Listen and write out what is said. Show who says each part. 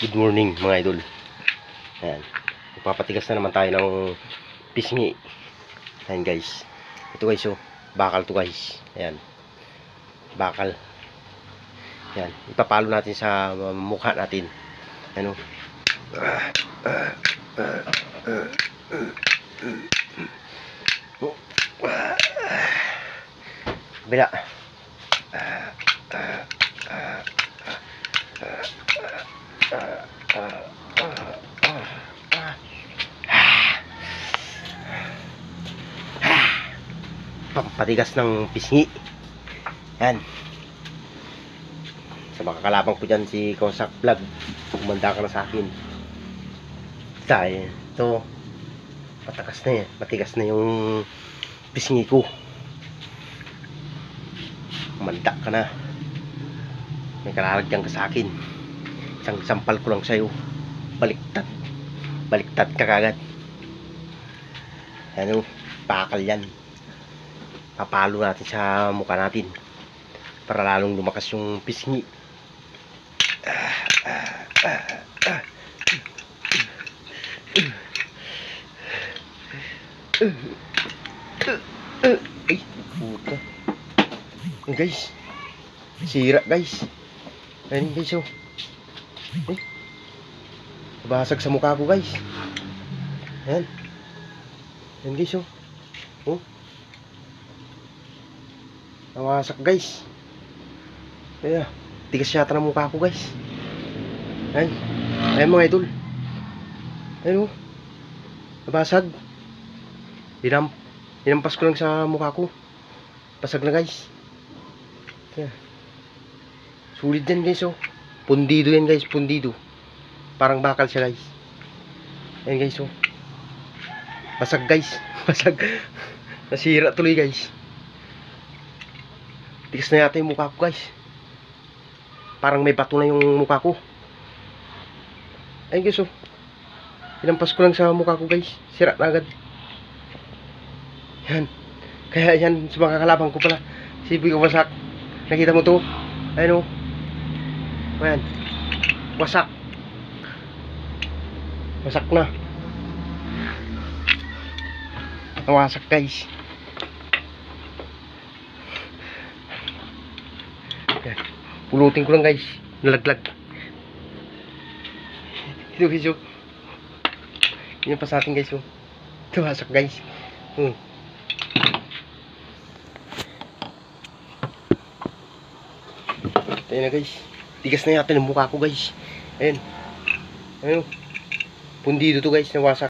Speaker 1: Good morning mga idol. Ayan. Magpapatigas na naman tayo ng pisngi. Ayan guys. Ito guys oh. Bakal to guys. Ayan. Bakal. Ayan. Ipapalo natin sa mukha natin. Ayan oh. Bila. Pampatigas ng pisngi. Yan. Sa makakalabang ko dyan si Kosak Vlog, kumanda ka na sa akin. Dahil ito matigas na yung pisngi ko. Kumanda ka na, may kalalagyan ka sa akin. Isang sampal ko lang sa'yo. Baliktad ka kagad. Ano, bakal yan. Papalo natin sa mukha natin para lalong lumakas yung pisngi. Ay, puta. Ay, guys. Sira, guys. Ayun, guys, oh. Ay. Basag sa mukha ko, guys. Ayan. Ayan, guys, oh. Oh. Nawasak guys. Kaya tigas yata ng mukha ko guys. Ayan. Ayan mga idol. Ayan o. Nabasag. Dinampas ko lang sa mukha ko. Basag na guys. Kaya sulit yan guys o. Pundido yan guys. Pundido. Parang bakal siya guys. Ayan guys o. Basag guys. Basag. Nasira tuloy guys. Tigas na yata yung mukha ko guys. Parang may bato na yung mukha ko. Ayun guys oh. Inampas ko lang sa mukha ko guys. Sira na agad. Yan. Kaya yan sa mga kalabang ko pala. Si Boy wasak. Nakita mo to? Ayun oh. Ayan. Wasak. Wasak na. Nawasak guys. Pulutin ko lang guys. Nalaglag. Ito guys oh. Yan pa sa atin guys oh. Tuwasak guys. Ayan na guys. Tigas na yata ng mukha ko guys. Ayan. Ayan oh. Pundido to guys. Nawasak.